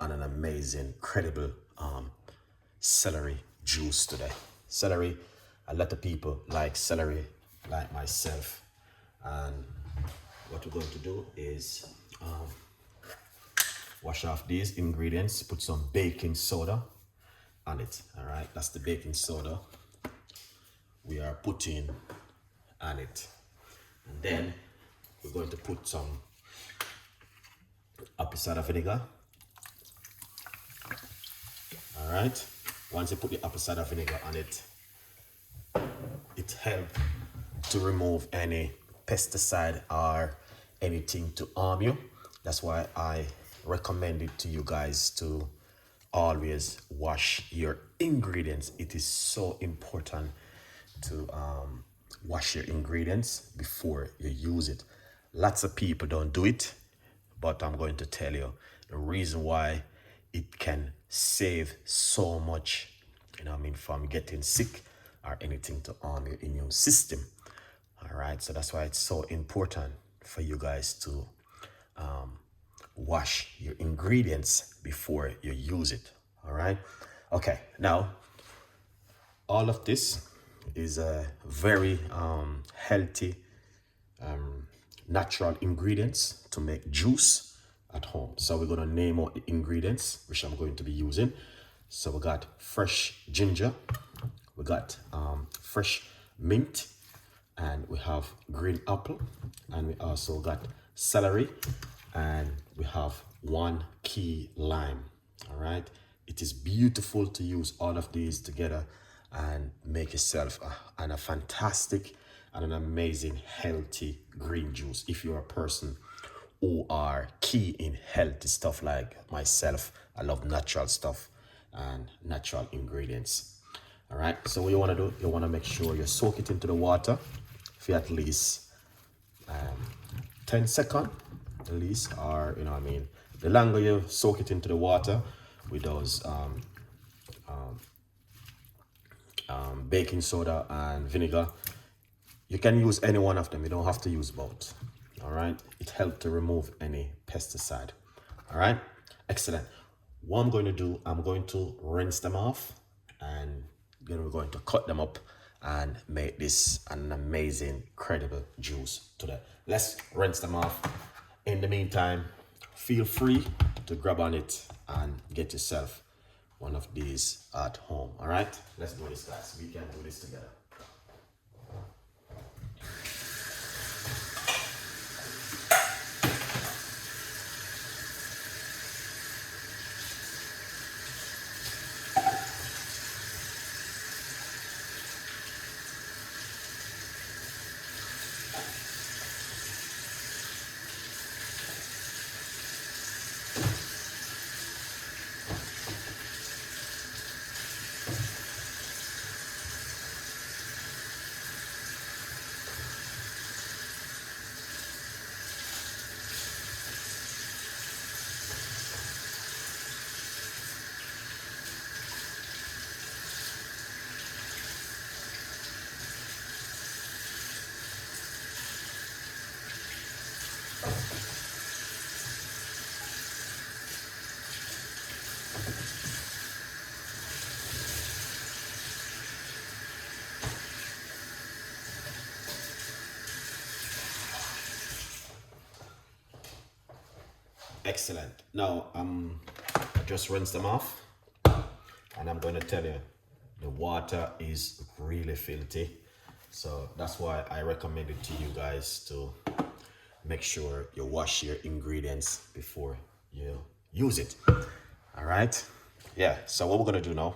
on an amazing, incredible celery juice today. Celery, a lot of people like celery, like myself. And what we're going to do is wash off these ingredients, put some baking soda on it. All right, that's the baking soda we are putting on it. And then we're going to put some apple cider vinegar. All right, once you put the apple cider vinegar on it, it helps to remove any pesticide or anything to harm you. That's why I recommend it to you guys to always wash your ingredients. It is so important to wash your ingredients before you use it. Lots of people don't do it, but I'm going to tell you the reason why it can save so much, from getting sick or anything to harm your immune system. All right, so that's why it's so important for you guys to wash your ingredients before you use it. All right, okay, now all of this is a very healthy natural ingredients to make juice at home. So we're going to name out the ingredients which I'm going to be using. So we got fresh ginger, we got fresh mint, and we have green apple, and we also got celery, and we have 1 key lime. All right, it is beautiful to use all of these together and make yourself a fantastic and an amazing healthy green juice. If you're a person who are key in healthy stuff like myself, I love natural stuff and natural ingredients. All right, so what you want to do, you want to make sure you soak it into the water for at least 10 seconds at least, or the longer you soak it into the water with those baking soda and vinegar, you can use any one of them, you don't have to use both. All right, it helps to remove any pesticide. All right, excellent. What I'm going to do, I'm going to rinse them off, and then we're going to cut them up and make this an amazing, incredible juice today. Let's rinse them off. In the meantime, feel free to grab on it and get yourself one of these at home. All right, let's do this, guys. We can do this together. Excellent. Now I just rinse them off, and I'm going to tell you the water is really filthy, so that's why I recommend it to you guys to make sure you wash your ingredients before you use it. All right, yeah, so what we're going to do now,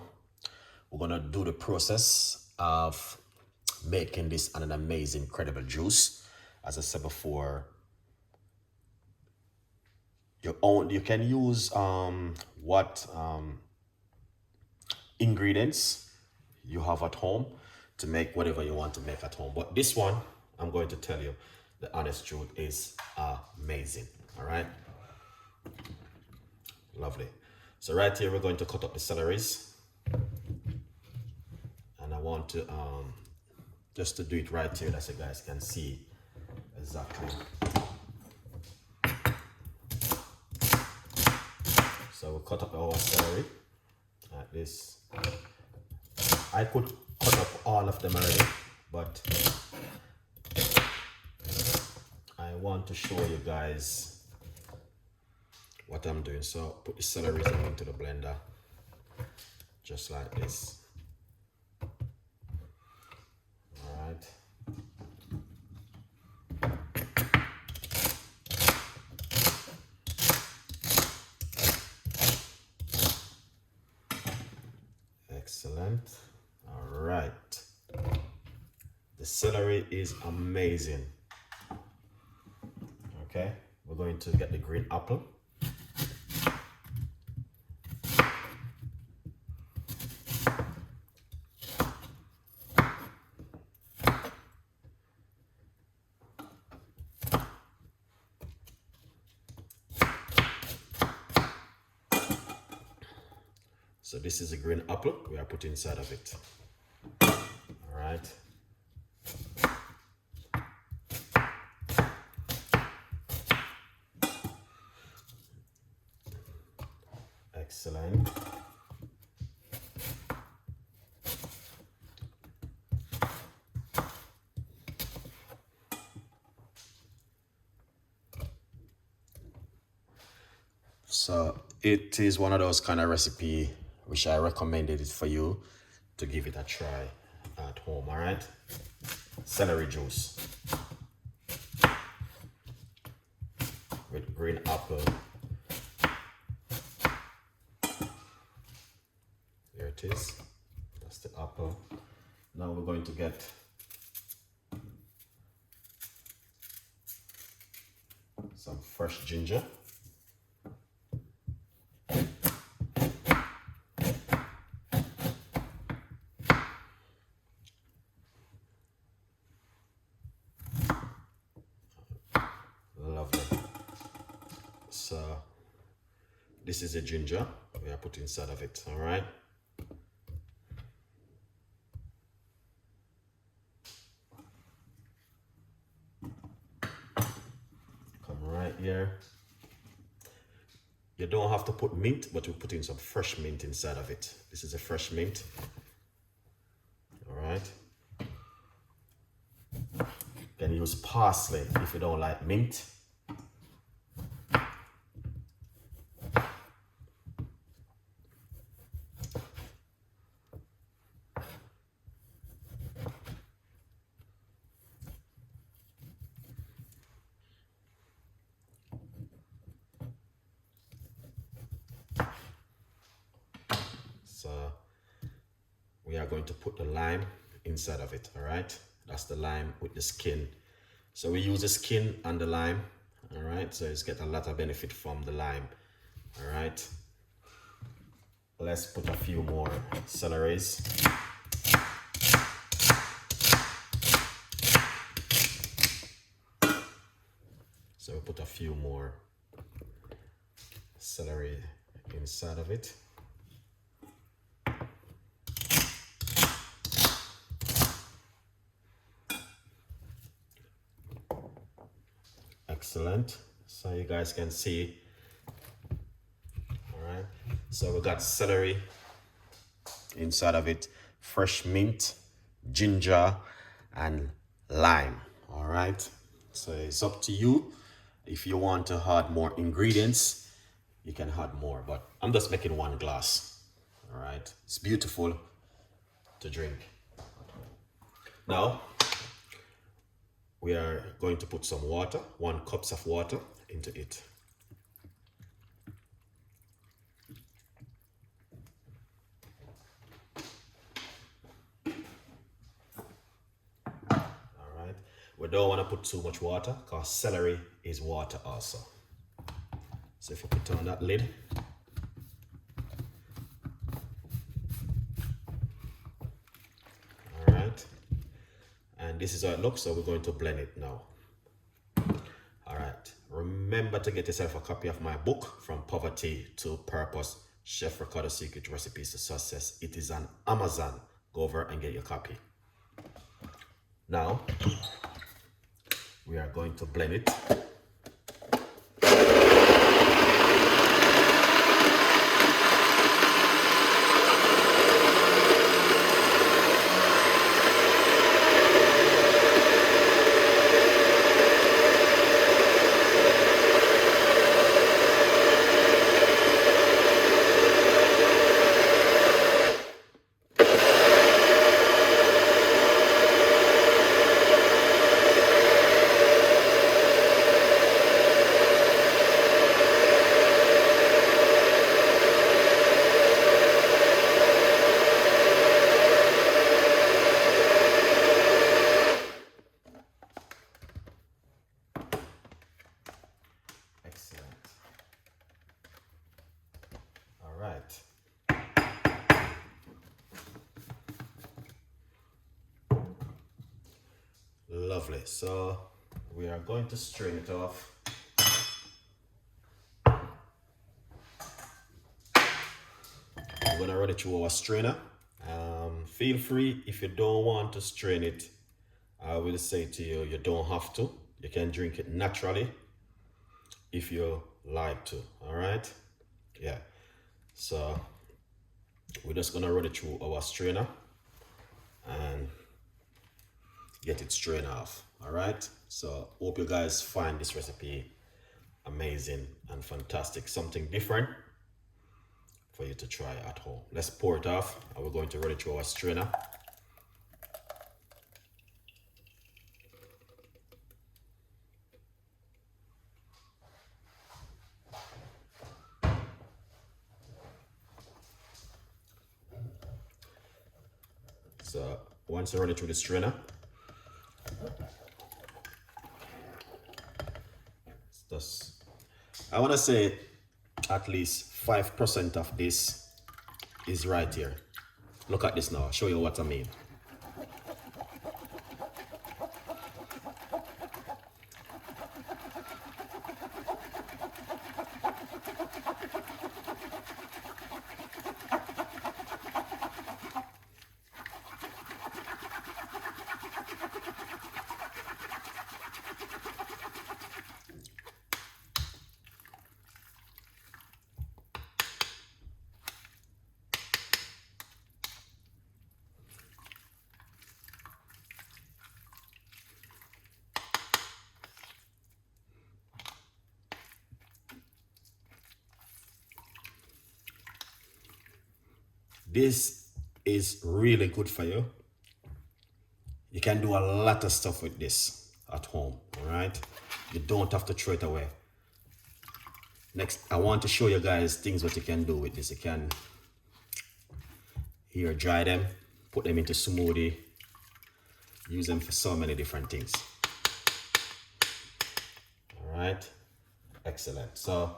we're going to do the process of making this an amazing, incredible juice. As I said before, you can use what ingredients you have at home to make whatever you want to make at home, but this one, I'm going to tell you the honest truth, is amazing. All right, lovely. So right here we're going to cut up the celeries, and I want to just to do it right here so you guys can see exactly. So we'll cut up our celery like this. I could cut up all of them already, but I want to show you guys what I'm doing. So put the celery into the blender, just like this. All right. Excellent. All right. The celery is amazing. Okay, we're going to get the green apple. So this is a green apple we are putting inside of it. All right. Excellent. So it is one of those kind of recipe which I recommended it for you to give it a try at home. All right. Celery juice with green apple. There it is. That's the apple. Now we're going to get some fresh ginger. Lovely. So this is a ginger we are putting inside of it. All right. Come right here. You don't have to put mint, but we're putting some fresh mint inside of it. This is a fresh mint. All right. You can use parsley if you don't like mint. So we are going to put the lime inside of it. All right. That's the lime with the skin. So we use the skin and the lime. All right. So it's get a lot of benefit from the lime. All right. Let's put a few more celeries. So we put a few more celery inside of it. Excellent. So you guys can see. All right. So we got celery inside of it, fresh mint, ginger, and lime. All right. So it's up to you. If you want to add more ingredients, you can add more, but I'm just making 1 glass. All right. It's beautiful to drink. Now, we are going to put some water, 1 cup of water into it. All right. We don't want to put too much water because celery is water also. So if you put on that lid, all right. And this is how it looks, so we're going to blend it now. All right. Remember to get yourself a copy of my book, From Poverty to Purpose, Chef Ricardo Secret Recipes to Success. It is on Amazon. Go over and get your copy. Now, we are going to blend it. right. Lovely. So we are going to strain it off. We're gonna run it through our strainer. Feel free, if you don't want to strain it, I will say to you, you don't have to. You can drink it naturally if you like to. All right. Yeah. So we're just gonna run it through our strainer and get it strained off. All right. So hope you guys find this recipe amazing and fantastic, something different for you to try at home. Let's pour it off and we're going to run it through our strainer. So once you run it through the strainer, I want to say at least 5% of this is right here. Look at this now, I'll show you what I mean. This is really good for you. You can do a lot of stuff with this at home, all right? You don't have to throw it away. Next, I want to show you guys things what you can do with this. You can here dry them, put them into smoothie, use them for so many different things. All right, excellent. So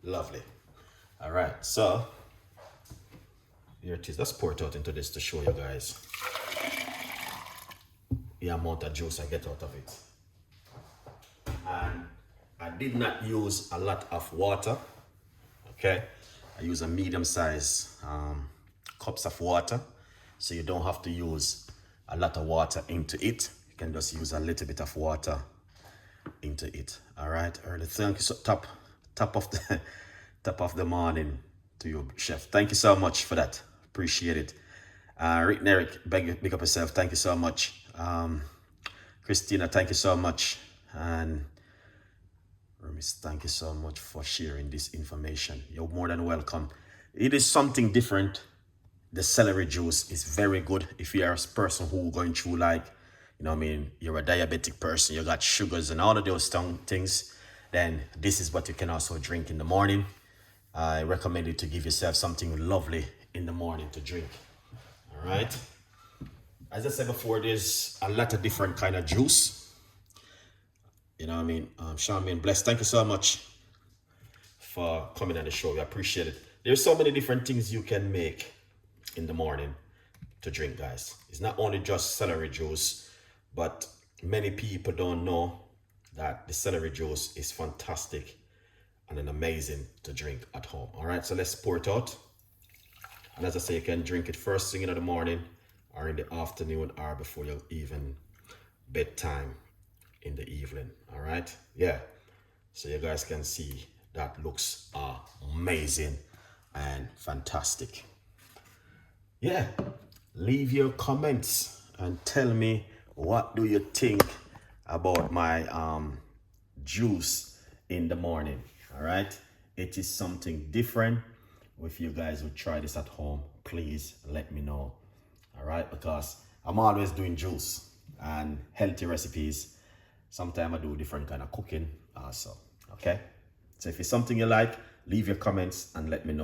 lovely. All right, so here it is. Let's pour it out into this to show you guys the amount of juice I get out of it. And I did not use a lot of water, okay? I use a medium size cups of water, so you don't have to use a lot of water into it. You can just use a little bit of water into it. All right, early. Thank you. So top of the top of the morning to you, chef. Thank you so much for that. Appreciate it. Rick and Eric, big up yourself. Thank you so much. Christina, thank you so much. And Remis, thank you so much for sharing this information. You're more than welcome. It is something different. The celery juice is very good if you're a person who going through, like, you know what I mean, you're a diabetic person, you got sugars and all of those things, then this is what you can also drink in the morning. I recommend you to give yourself something lovely in the morning to drink. All right. As I said before, there's a lot of different kind of juice. You know what I mean? Charmaine, bless. Thank you so much for coming on the show. We appreciate it. There's so many different things you can make in the morning to drink, guys. It's not only just celery juice, but many people don't know that the celery juice is fantastic and an amazing to drink at home. All right, so let's pour it out. And as I say, you can drink it first thing in the morning or in the afternoon or before you even bedtime in the evening. All right, yeah. So you guys can see that looks amazing and fantastic. Yeah, leave your comments and tell me what do you think about my juice in the morning. All right, it is something different. If you guys would try this at home, please let me know. All right, because I'm always doing juice and healthy recipes. Sometimes I do different kind of cooking also. Okay, So if it's something you like, leave your comments and let me know.